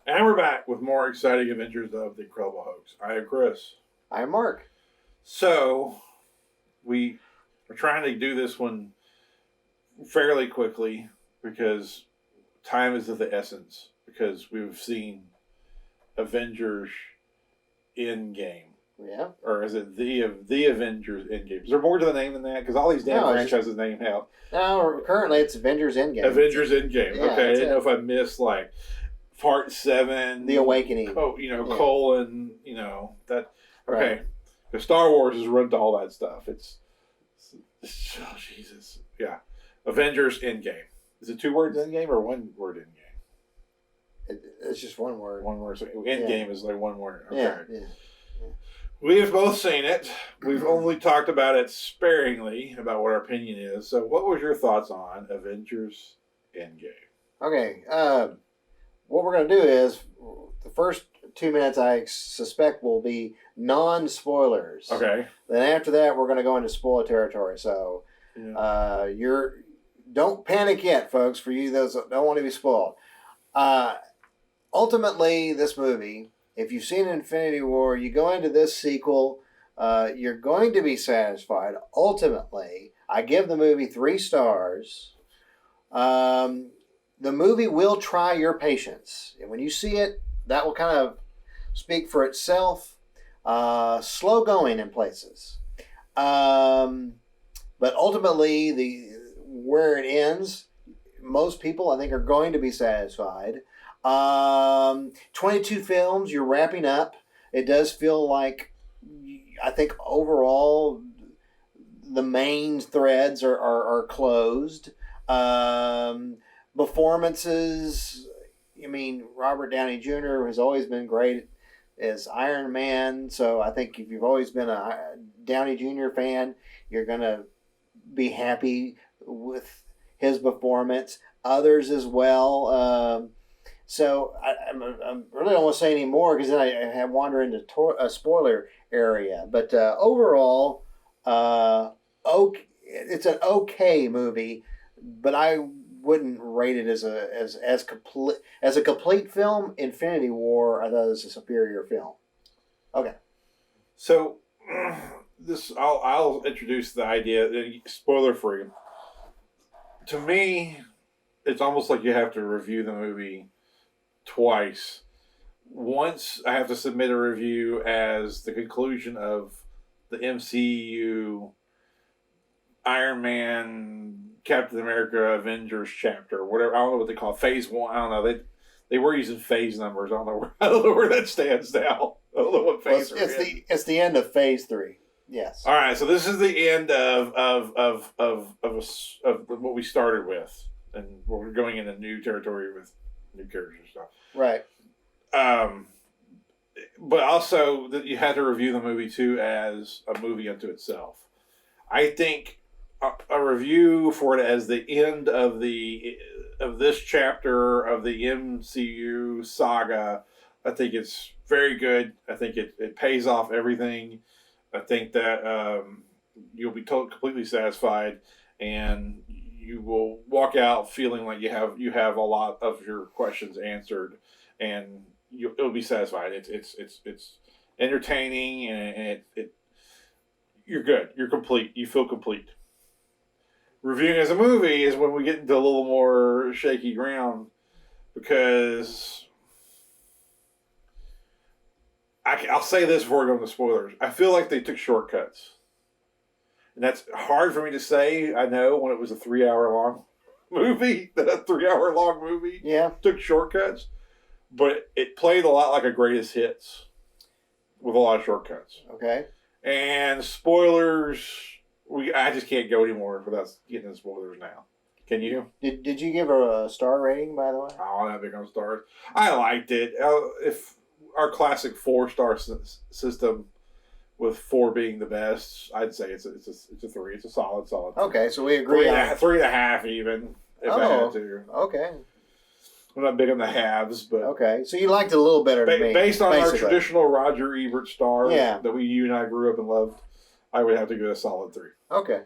And we're back with more exciting adventures of the Incredible Hokes. I am Chris. I'm Mark. So, we are trying to do this one fairly quickly because time is of the essence. Because we've seen Avengers Endgame. Yeah. Or is it the Avengers Endgame? Is there more to the name than that? Because all these damn franchises name out. No, currently it's Avengers Endgame. Avengers Endgame. Yeah, okay, I didn't know if I missed like Part 7. The Awakening. Colon, that. Okay. Right. Because Star Wars has run to all that stuff. It's oh, Jesus. Yeah. Avengers Endgame. Is it 2 words Endgame or 1 word Endgame? It's just one word. One word. So Endgame is like 1 word. Okay. Yeah. We have both seen it. We've only talked about it sparingly, about what our opinion is. So what was your thoughts on Avengers Endgame? Okay. What we're going to do is the first 2 minutes I suspect will be non-spoilers. Okay. Then after that we're going to go into spoiler territory. So don't panic yet, folks, for you those that don't want to be spoiled. Ultimately, this movie, if you've seen Infinity War, you go into this sequel, you're going to be satisfied. Ultimately, I give the movie 3 stars. The movie will try your patience. And when you see it, that will kind of speak for itself. Slow going in places. But ultimately, where it ends, most people, I think, are going to be satisfied. 22 films, you're wrapping up. It does feel like, I think, overall, the main threads are closed. Performances, Robert Downey Jr. has always been great as Iron Man, so I think if you've always been a Downey Jr. fan, you're going to be happy with his performance. Others as well. So I really don't want to say any more because then I have wander into a spoiler area. But overall, it's an okay movie, but I wouldn't rate it as a complete film. Infinity War, I thought it was a superior film. Okay. So I'll introduce the idea, spoiler free. To me, it's almost like you have to review the movie twice. Once I have to submit a review as the conclusion of the MCU Iron Man, Captain America, Avengers chapter, whatever. I don't know what they call it. Phase 1. I don't know. They were using phase numbers. I don't know where that stands now. I don't know what phase it's the end of phase 3. Yes. All right. So this is the end of what we started with, and we're going into new territory with new characters and stuff. Right. But also that you had to review the movie too as a movie unto itself. I think a review for it as the end of this chapter of the MCU saga, I think it's very good. I think it pays off everything. I think that you'll be completely satisfied, and you will walk out feeling like you have a lot of your questions answered, and it'll be satisfied. It's entertaining, and you're good. You're complete. You feel complete. Reviewing as a movie is when we get into a little more shaky ground, because I'll say this before we go into spoilers. I feel like they took shortcuts. And that's hard for me to say, I know, when it was a 3-hour long movie. That 3-hour long movie took shortcuts. But it played a lot like a greatest hits with a lot of shortcuts. Okay. And spoilers, I just can't go anymore without getting into spoilers now. Can you? Did you give her a star rating, by the way? I'm not big on stars. I liked it. If our classic 4-star system, with 4 being the best, I'd say it's a 3. It's a solid 3. Okay, so we agree on 3.5 even, if I had to. Okay. I'm not big on the halves, but okay. So you liked it a little better than me. Based on our traditional Roger Ebert stars that you and I grew up and loved, I would have to give it a solid 3. Okay.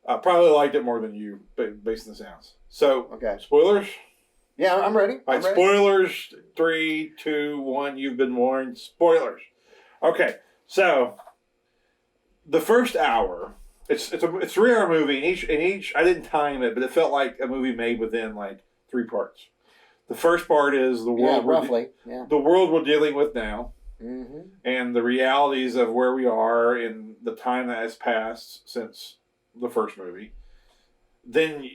I probably liked it more than you, based on the sounds. So, okay. Spoilers? Yeah, I'm ready. All right, spoilers. 3, 2, 1. You've been warned. Spoilers. Okay, so the first hour, it's a 3-hour movie, and each I didn't time it, but it felt like a movie made within like 3 parts. The first part is the world, the world we're dealing with now, and the realities of where we are in the time that has passed since the first movie. Then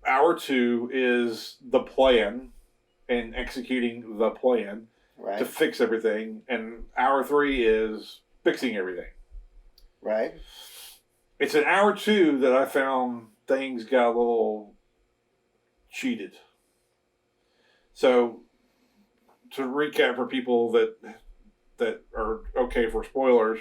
hour 2 is the plan and executing the plan to fix everything, and hour 3 is fixing everything. Right. It's an hour 2 that I found things got a little cheated. So, to recap for people that are okay for spoilers,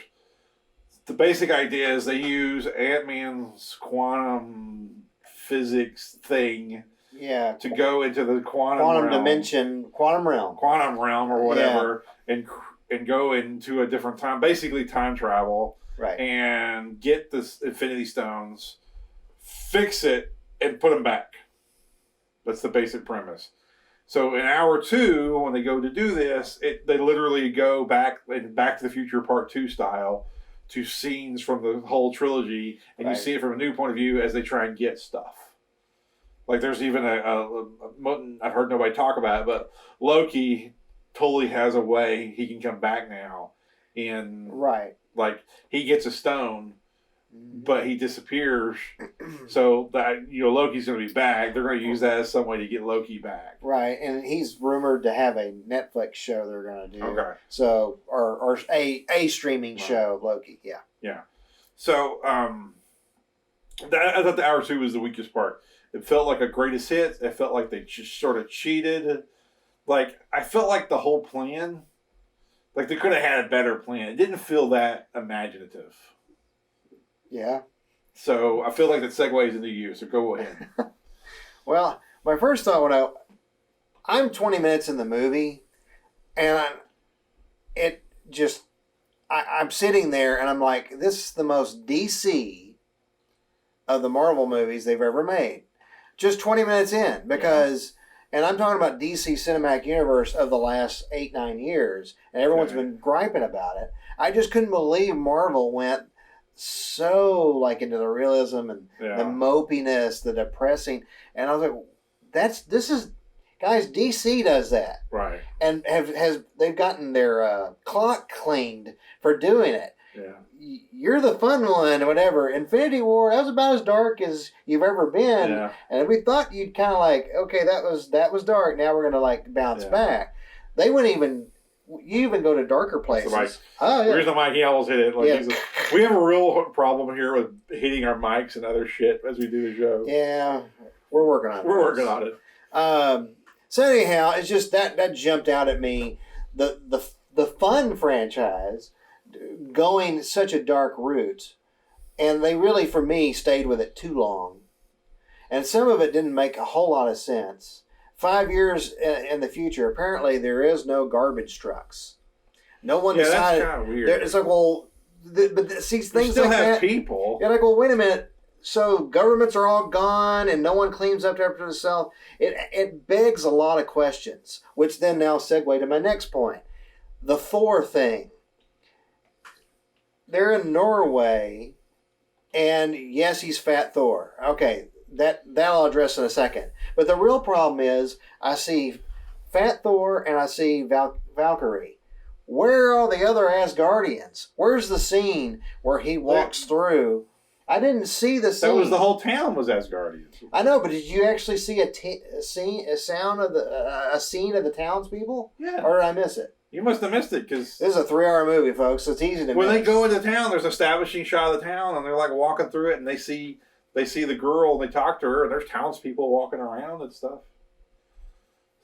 the basic idea is they use Ant-Man's quantum physics thing to go into the quantum realm, dimension, quantum realm or whatever, and go into a different time, basically time travel, and get this Infinity Stones, fix it, and put them back. That's the basic premise. So in hour 2, when they go to do this, they literally go back to the Future Part 2 style to scenes from the whole trilogy, and you see it from a new point of view as they try and get stuff. Like there's even I've heard nobody talk about it, but Loki totally has a way he can come back now, and like he gets a stone, but he disappears, so that Loki's going to be back. They're going to use that as some way to get Loki back. Right, and he's rumored to have a Netflix show they're going to do. Okay. So or a streaming show of Loki. Yeah. Yeah. So I thought the hour 2 was the weakest part. It felt like a greatest hit. It felt like they just sort of cheated. Like I felt like the whole plan, like they could have had a better plan. It didn't feel that imaginative. Yeah. So I feel like that segues into you. So go ahead. Well, my first thought I'm 20 minutes in the movie, and I'm sitting there and I'm like, this is the most DC of the Marvel movies they've ever made. Just 20 minutes in, because, and I'm talking about DC Cinematic Universe of the last 8-9 years, and everyone's been griping about it. I just couldn't believe Marvel went so like into the realism and the mopiness, the depressing, and I was like, this is guys, DC does that, right? And they've gotten their clock cleaned for doing it. Yeah, you're the fun one, or whatever. Infinity War, that was about as dark as you've ever been, and we thought you'd kind of like, okay, that was dark. Now we're gonna like bounce back. They wouldn't even. You even go to darker places. Where's the mic? He almost hit it. Like we have a real problem here with hitting our mics and other shit as we do the show. Yeah, we're working on it. We're working on it. So anyhow, it's just that jumped out at me. The fun franchise going such a dark route, and they really, for me, stayed with it too long. And some of it didn't make a whole lot of sense. 5 years in the future, apparently there is no garbage trucks. No one decided. That's kind of weird. It's like, well, see, things still like have that. People. You're like, well, wait a minute. So governments are all gone, and no one cleans up after itself. It begs a lot of questions, which then now segue to my next point, the Thor thing. They're in Norway, and yes, he's Fat Thor. Okay. That I'll address in a second. But the real problem is I see Fat Thor and I see Valkyrie. Where are all the other Asgardians? Where's the scene where he walks through? I didn't see the scene. That was the whole town was Asgardians. I know, but did you actually see a scene of the townspeople? Yeah. Or did I miss it? You must have missed it because this is a 3-hour movie, folks. So it's easy to miss. When they go into town, there's an establishing shot of the town, and they're like walking through it, and they see the girl, and they talk to her, and there's townspeople walking around and stuff.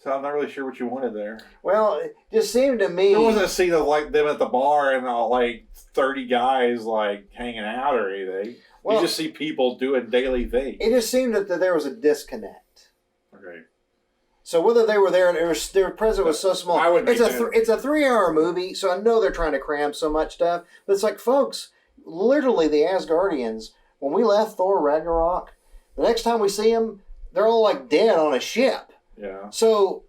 So I'm not really sure what you wanted there. Well, it just seemed to me... There wasn't a scene of like them at the bar and like 30 guys like hanging out or anything. Well, you just see people doing daily things. It just seemed that there was a disconnect. Okay. So whether they were there and their presence was so small... It's a 3-hour movie, so I know they're trying to cram so much stuff. But it's like, folks, literally the Asgardians... When we left Thor Ragnarok, the next time we see them, they're all like dead on a ship. Yeah. So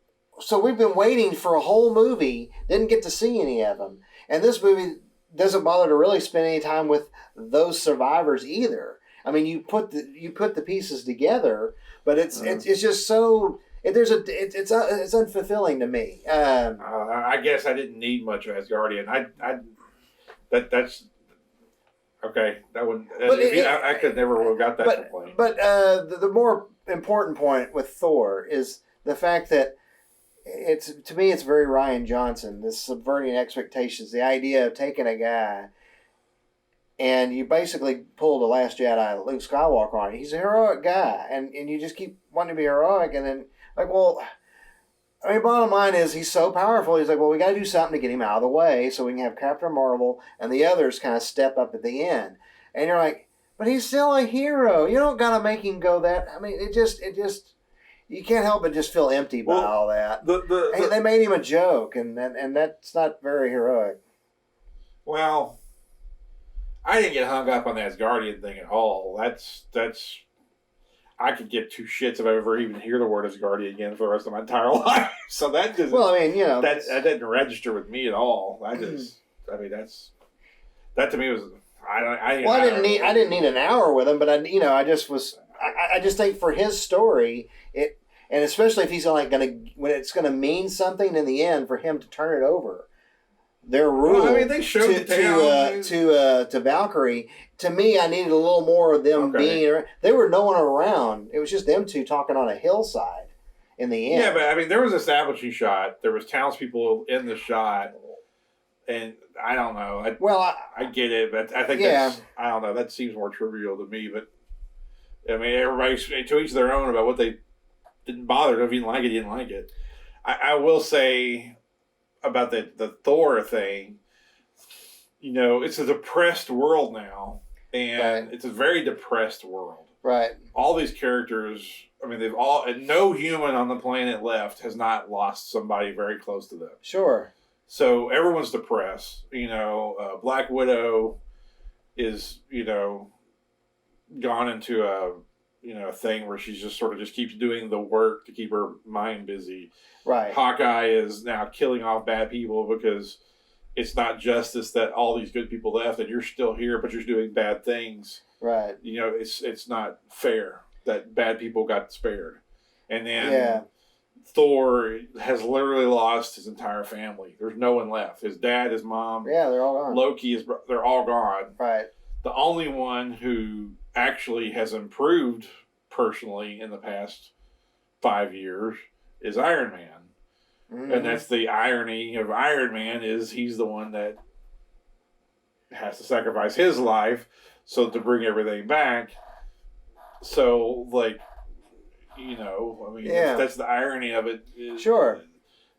we've been waiting for a whole movie, didn't get to see any of them, and this movie doesn't bother to really spend any time with those survivors either. I mean, you put the pieces together, but it's just so it's unfulfilling to me. I guess I didn't need much of Asgardian. That's okay. That would I could never have got that complaint. But the more important point with Thor is the fact that to me it's very Ryan Johnson. This subverting expectations, the idea of taking a guy and you basically pull the Last Jedi Luke Skywalker on it. He's a heroic guy, and you just keep wanting to be heroic, and then like, well, I mean, bottom line is he's so powerful. He's like, well, we got to do something to get him out of the way so we can have Captain Marvel and the others kind of step up at the end. And you're like, but he's still a hero. You don't got to make him go that. I mean, it just you can't help but just feel empty by all that. They made him a joke, and that's not very heroic. Well, I didn't get hung up on the Asgardian thing at all. That's I could give two shits if I ever even hear the word Asgardian again for the rest of my entire life. So that just well, I mean, you know, that didn't register with me at all. I mean, that to me was I didn't need an hour with him, but I just think for his story and especially if he's like when it's gonna mean something in the end for him to turn it over. Their rule. Well, I mean, they showed to Valkyrie. To me, I needed a little more of them being around. There were no one around. It was just them two talking on a hillside in the end. Yeah, but I mean, there was an establishing shot. There was townspeople in the shot. And I don't know. I get it, but I think that's, I don't know. That seems more trivial to me. But, I mean, everybody's to each their own about what they didn't bother. If you didn't like it, you didn't like it. I will say about the Thor thing, it's a depressed world now. And it's a very depressed world. Right. All these characters, I mean, and no human on the planet left has not lost somebody very close to them. Sure. So everyone's depressed. Black Widow is, gone into a thing where she's just sort of just keeps doing the work to keep her mind busy. Right. Hawkeye is now killing off bad people because it's not justice that all these good people left and you're still here, but you're doing bad things. Right. It's not fair that bad people got spared. And then Thor has literally lost his entire family. There's no one left. His dad, his mom. Yeah, they're all gone. Loki, they're all gone. Right. The only one who actually has improved personally in the past 5 years is Iron Man. Mm-hmm. And that's the irony of Iron Man is he's the one that has to sacrifice his life to bring everything back. So, that's the irony of it. Sure.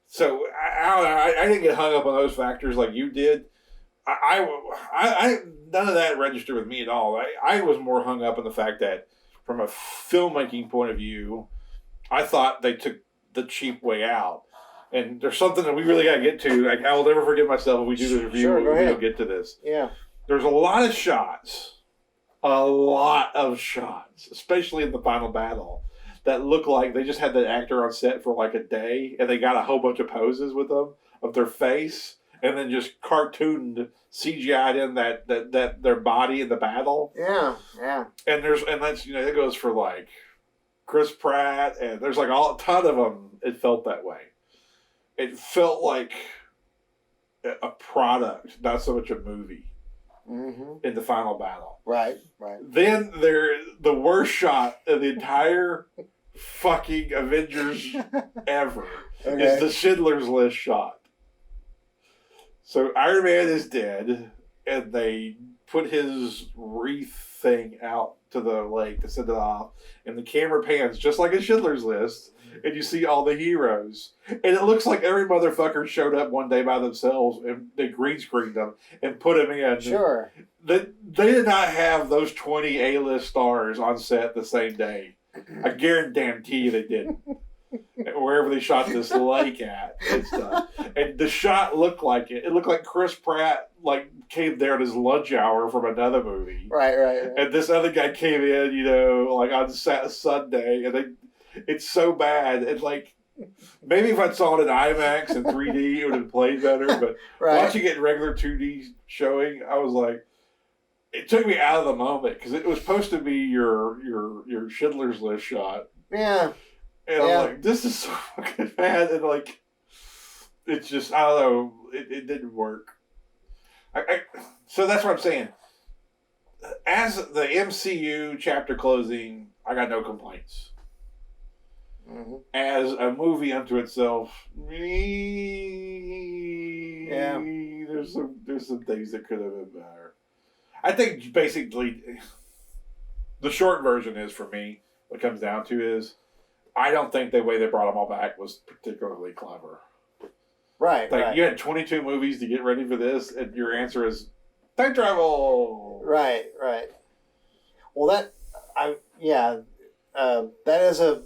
So, I don't know. I didn't get hung up on those factors like you did. I none of that registered with me at all. I was more hung up on the fact that from a filmmaking point of view, I thought they took the cheap way out. And there's something that we really got to get to. I will never forgive myself if we do this review. Sure, go ahead. We'll get to this. Yeah. There's a lot of shots, especially in the final battle, that look like they just had the actor on set for like a day, and they got a whole bunch of poses with them of their face, and then just cartooned CGI'd in that their body in the battle. Yeah, yeah. And that's it goes for like Chris Pratt, and there's like a ton of them. It felt that way. It felt like a product, not so much a movie. Mm-hmm. In the final battle. Right. Then the worst shot of the entire fucking Avengers ever is the Schindler's List shot. So Iron Man is dead, and they put his wreath thing out to the lake to send it off, and the camera pans just like a Schindler's List, and you see all the heroes. And it looks like every motherfucker showed up one day by themselves, and they green screened them and put them in. Sure. They did not have those 20 A-list stars on set the same day. I guarantee you they didn't. Wherever they shot this lake at and stuff. And the shot looked like it. It looked like Chris Pratt came there at his lunch hour from another movie. Right. And this other guy came in, on Sunday, and it's so bad. And Maybe if I saw it in IMAX and 3D, it would have played better. But watching it in regular 2D showing, I was like, it took me out of the moment because it was supposed to be your Schindler's List shot. Yeah. And I'm like, this is so fucking bad. And like, it's just, I don't know, it didn't work. So that's what I'm saying. As the MCU chapter closing, I got no complaints. Mm-hmm. As a movie unto itself, there's some things that could have been better. I think basically the short version is, for me, what it comes down to is I don't think the way they brought them all back was particularly clever. Right. Like, you had 22 movies to get ready for this, and your answer is time travel. Right. Well, that is a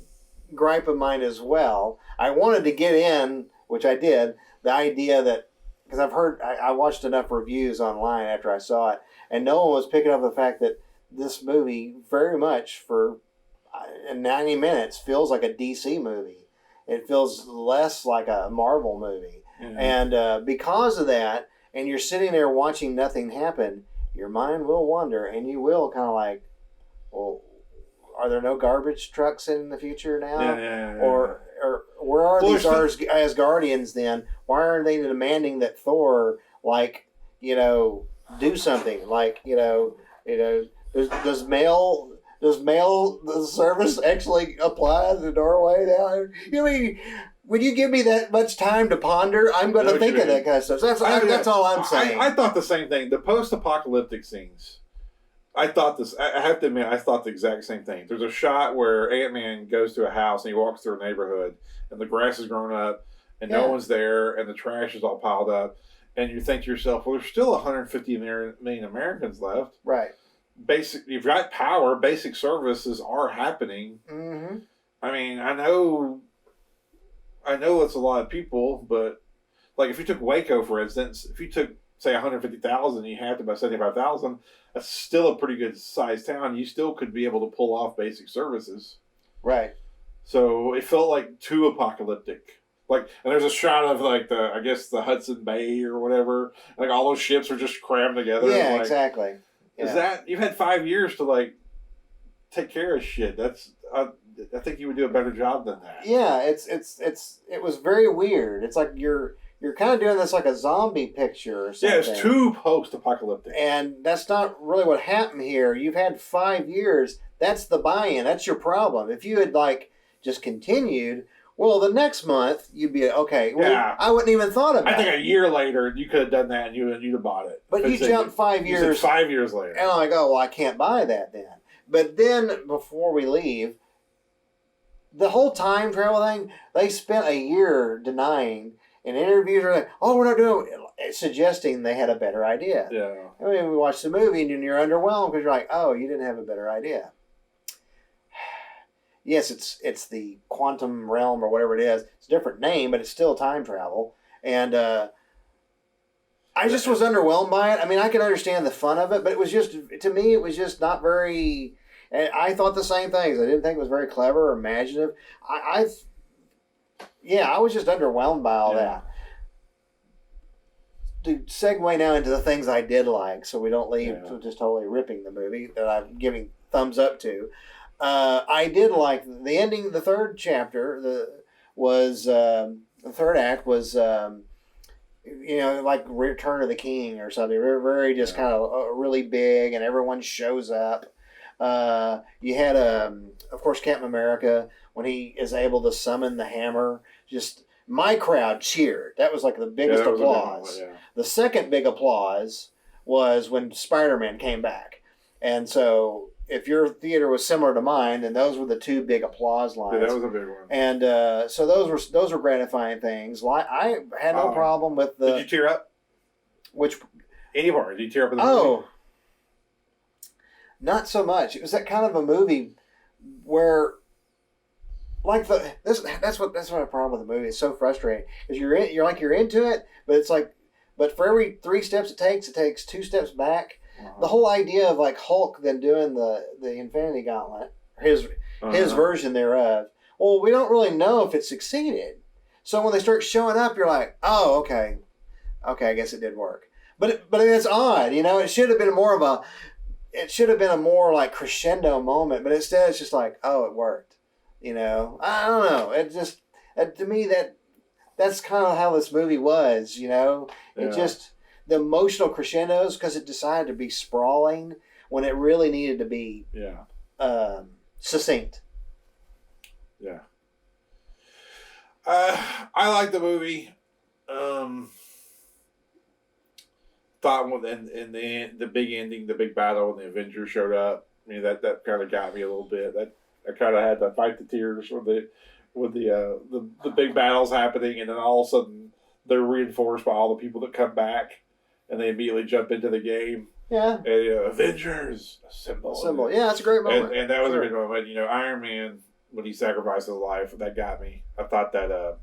gripe of mine as well. I wanted to get in, which I did, the idea that, because I watched enough reviews online after I saw it, and no one was picking up the fact that this movie very much for 90 minutes feels like a DC movie. It feels less like a Marvel movie. Mm-hmm. And because of that, and you're sitting there watching nothing happen, your mind will wander, and you will kind of like, well, are there no garbage trucks in the future now? Yeah. Or where are these Asgardians then? Why aren't they demanding that Thor, like, do something? Like, does mail service actually apply at the doorway now? When you give me that much time to ponder, I'm going to think of that kind of stuff. That's all I'm saying. I thought the same thing. The post-apocalyptic scenes, I have to admit, I thought the exact same thing. There's a shot where Ant-Man goes to a house and he walks through a neighborhood and the grass has grown up and no one's there and the trash is all piled up. And you think to yourself, well, there's still 150 million Americans left. Right. You've got power. Basic services are happening. Mm-hmm. I mean, I know it's a lot of people, but like if you took Waco, for instance, if you took, say, 150,000, you have to by 75,000, that's still a pretty good sized town. You still could be able to pull off basic services. Right. So it felt like too apocalyptic. Like, and there's a shot of like the Hudson Bay or whatever. Like all those ships are just crammed together. Yeah, like, exactly. Yeah. Is that you've had 5 years to like take care of shit? That's I think you would do a better job than that. Yeah, it was very weird. It's like you're kind of doing this like a zombie picture or something. Yeah, it's too post-apocalyptic. And that's not really what happened here. You've had 5 years. That's the buy-in. That's your problem. If you had like just continued, well, the next month you'd be okay. Well, yeah. I wouldn't even thought about it. I think a year later you could have done that and you'd have bought it. But you jumped 5 years. You said 5 years later. And I'm like, oh, well, I can't buy that then. But then before we leave, the whole time travel thing, they spent a year denying. And interviews are like, oh, we're not doing it, suggesting they had a better idea. Yeah. I mean, we watch the movie and you're underwhelmed because you're like, oh, you didn't have a better idea. Yes, it's the quantum realm or whatever it is. It's a different name, but it's still time travel. And I just was underwhelmed by it. I mean, I can understand the fun of it, but it was just, to me, it was just not very... And I thought the same things. I didn't think it was very clever or imaginative. I was just underwhelmed by all that. To segue now into the things I did like, so we don't leave just totally ripping the movie that I'm giving thumbs up to. I did like the ending. The third chapter, the third act was, like Return of the King or something. Very just kind of really big, and everyone shows up. You had of course, Captain America when he is able to summon the hammer. Just my crowd cheered. That was like the biggest applause. The second big applause was when Spider-Man came back, and so if your theater was similar to mine, then those were the two big applause lines. Yeah, that was a big one. And so those were gratifying things. I had no problem with the. Did you tear up? Which any part? Did you tear up in the movie? Not so much. It was that kind of a movie where, like that's what my problem with the movie. It's so frustrating because you're into it, but it's like, but for every 3 steps it takes 2 steps back. Uh-huh. The whole idea of like Hulk then doing the Infinity Gauntlet, his version thereof, Well, we don't really know if it succeeded. So when they start showing up, you're like, oh, okay, I guess it did work. But it's odd, you know. It should have been a more like crescendo moment, but instead it's just like, oh, it worked. You know, I don't know. It just to me that's kind of how this movie was. You know, it just the emotional crescendos because it decided to be sprawling when it really needed to be succinct. Yeah. I like the movie. Thought in the big ending, the big battle when the Avengers showed up. I mean that kind of got me a little bit. That I kind of had to fight the tears with the big battles happening, and then all of a sudden they're reinforced by all the people that come back, and they immediately jump into the game. Yeah. And, Avengers assemble. Yeah, that's a great moment. And that was a great moment. You know, Iron Man when he sacrificed his life, that got me. I thought that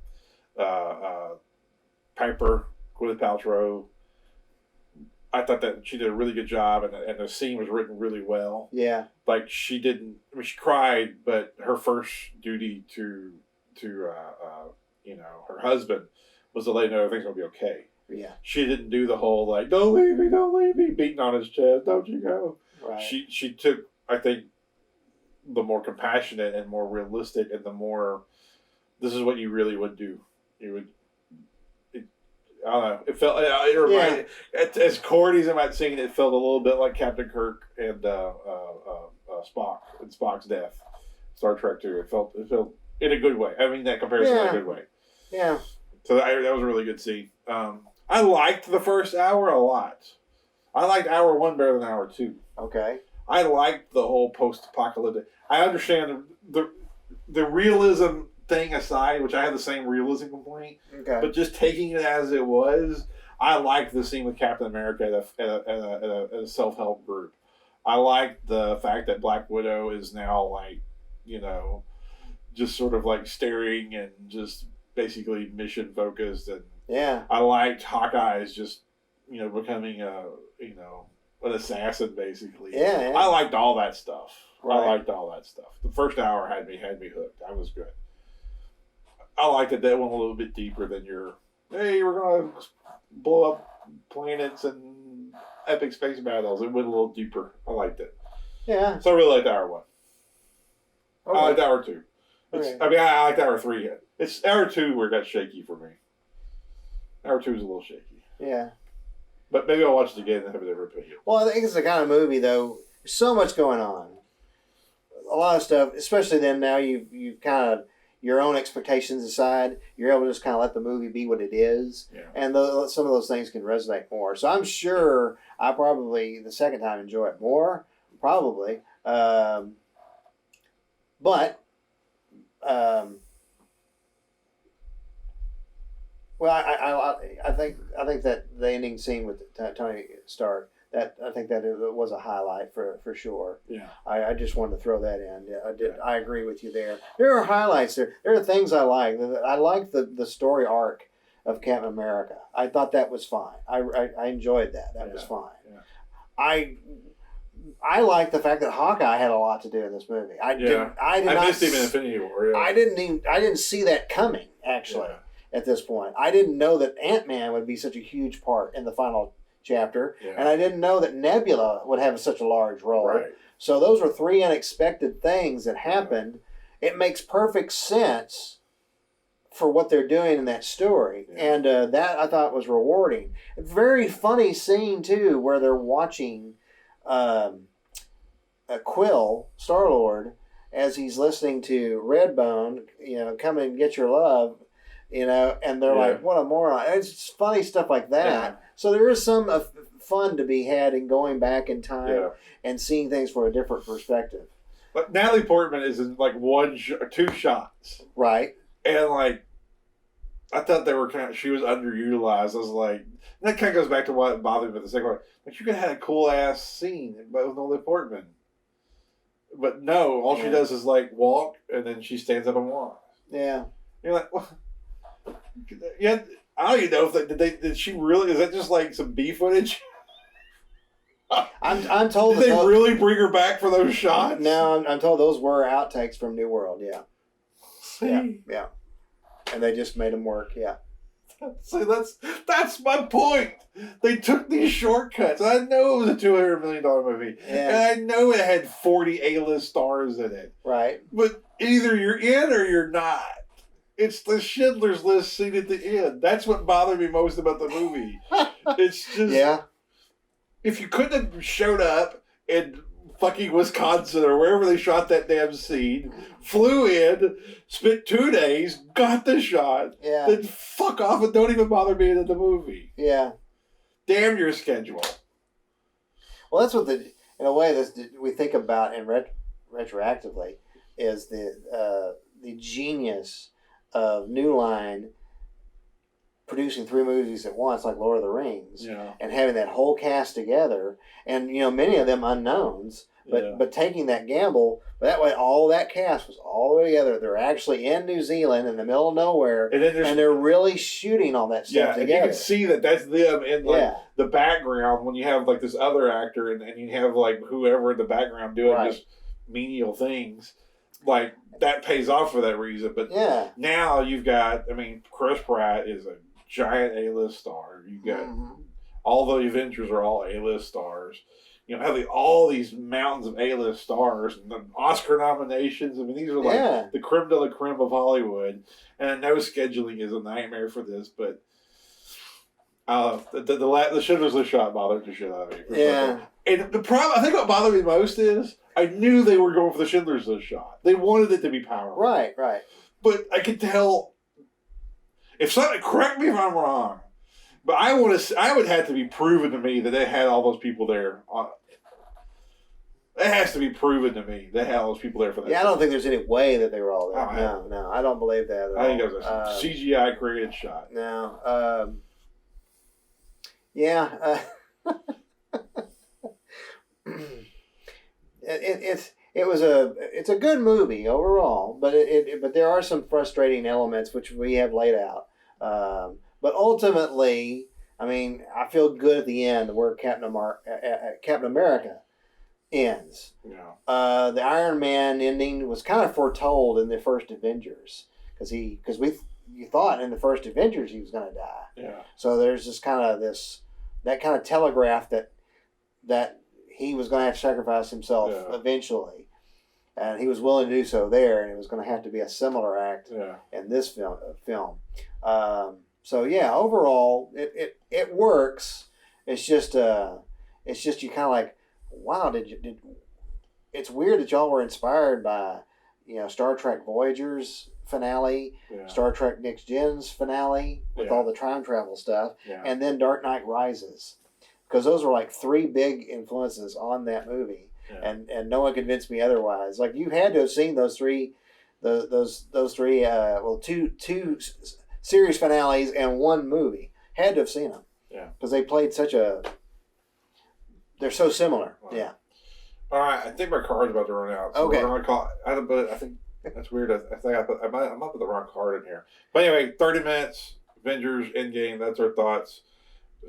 Piper, Gwyneth Paltrow, I thought that she did a really good job, and the scene was written really well. Yeah. Like she didn't. I mean, she cried, but her first duty to her husband was to let him know everything's gonna be okay. Yeah. She didn't do the whole like don't leave me, beating on his chest, don't you go. Right. She took, I think, the more compassionate and more realistic, and the more this is what you really would do. You would. I don't know. It felt. It reminded, as corny as it might seem, it felt a little bit like Captain Kirk and Spock and Spock's death, Star Trek 2. It felt in a good way. I mean that comparison in a good way. Yeah. So that was a really good scene. I liked the first hour a lot. I liked hour 1 better than hour 2. Okay. I liked the whole post-apocalyptic. I understand the realism thing aside, which I had the same realism complaint, but just taking it as it was, I liked the scene with Captain America at a self-help group. I liked the fact that Black Widow is now like, you know, just sort of like staring and just basically mission focused, and I liked Hawkeye's just, you know, becoming an assassin basically. I liked all that stuff. Right. I liked all that stuff. The first hour had me hooked. I was good. I liked that went a little bit deeper than hey, we're going to blow up planets and epic space battles. It went a little deeper. I liked it. Yeah. So I really liked hour 1. Okay. I liked hour 2. I liked hour 3. It's hour 2 where it got shaky for me. Hour 2 is a little shaky. Yeah. But maybe I'll watch it again and have a different opinion. Well, I think it's the kind of movie, though, there's so much going on. A lot of stuff, especially then now you kind of, your own expectations aside, you're able to just kind of let the movie be what it is. Yeah. And some of those things can resonate more. So I'm sure I probably, the second time, enjoy it more. Probably. But I think that the ending scene with Tony Stark, that I think that it was a highlight for sure. Yeah, I just wanted to throw that in. Yeah, I did. Yeah. I agree with you there. There are highlights there. There are things I like. I like the story arc of Captain America. I thought that was fine. I enjoyed that. That was fine. Yeah. I like the fact that Hawkeye had a lot to do in this movie. I missed him in Infinity War. Yeah. I didn't see that coming actually. Yeah. At this point, I didn't know that Ant-Man would be such a huge part in the final chapter, and I didn't know that Nebula would have such a large role. Right. So those were 3 unexpected things that happened. Yeah. It makes perfect sense for what they're doing in that story, and that I thought was rewarding. A very funny scene too, where they're watching Quill, Star-Lord, as he's listening to Redbone, come and get your love. And they're like, what a moron. It's just funny stuff like that. Yeah. So there is some fun to be had in going back in time and seeing things from a different perspective. But Natalie Portman is in like 2 shots. Right. And like, I thought they were she was underutilized. I was like, that kind of goes back to what bothered me with the second one. Like, you could have had a cool ass scene with Natalie Portman. But no, all she does is like walk, and then she stands up and walks. Yeah. You're like, what? Yeah, I don't even know if did she really? Is that just like some B footage? I'm told. Did they really bring her back for those shots? No, I'm told those were outtakes from New World. Yeah. See, yeah. And they just made them work. Yeah. see, that's my point. They took these shortcuts. I know it was a $200 million movie, Yeah. and I know it had 40 A-list stars in it. Right. But either you're in or you're not. It's the Schindler's List scene at the end. That's what bothered me most about the movie. It's just, Yeah. if you couldn't have showed up in fucking Wisconsin or wherever they shot that damn scene, flew in, spent 2 days, got the shot, Yeah. then fuck off and don't even bother being in the movie. Yeah. Damn your schedule. Well, that's what in a way that we think about in retroactively is the genius of New Line producing 3 movies at once, like Lord of the Rings, Yeah. and having that whole cast together, and many of them unknowns, but Yeah. but taking that gamble. But that way, all that cast was all the way together. They're actually in New Zealand in the middle of nowhere, And then and they're really shooting all that stuff and you together. can see that that's them in like Yeah. the background when you have like this other actor and you have like whoever in the background doing Right. just menial things. Like that pays off for that reason. But Yeah. now you've got, Chris Pratt is a giant A-list star. You've got Mhm. all the Avengers are all A-list stars. Having all these mountains of A-list stars and the Oscar nominations. These are like Yeah. the creme de la creme of Hollywood. And I know scheduling is a nightmare for this, but the Schindler's List shot bothered the shit out of me. Yeah. And the problem, I think what bothered me most is I knew they were going for the Schindler's List shot. They wanted it to be powerful. Right. But I could tell, correct me if I'm wrong, but I would have to be proven to me that they had all those people there. It has to be proven to me they had all those people there for that. Yeah, I don't think there's any way that they were all there. Oh, No, I don't believe that at all. I think it was a CGI created shot. No. Yeah. It's a good movie overall, but but there are some frustrating elements which we have laid out. But ultimately, I feel good at the end where Captain America ends. Yeah. The Iron Man ending was kind of foretold in the first Avengers because you thought in the first Avengers he was going to die. Yeah. So there's that kind of telegraph that he was going to have to sacrifice himself eventually, and he was willing to do so there, and it was going to have to be a similar act in this film. So yeah, overall it works. It's just you kind of like, wow, it's weird that y'all were inspired by Star Trek Voyager's finale, Star Trek Next Gen's finale with all the time travel stuff, and then Dark Knight Rises, because those were like 3 big influences on that movie, and no one convinced me otherwise. Like, you had to have seen those three two series finales and 1 movie. Had to have seen them, because they played they're so similar. Wow. Yeah. All right, I think my card's about to run out. So Okay. we're gonna call. I think that's weird. I think I'm up with the wrong card in here. But anyway, 30 minutes. Avengers Endgame. That's our thoughts.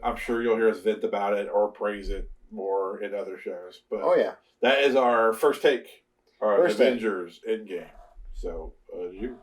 I'm sure you'll hear us vent about it or praise it more in other shows. But Oh yeah. that is our first take on First take. Avengers Endgame. So you.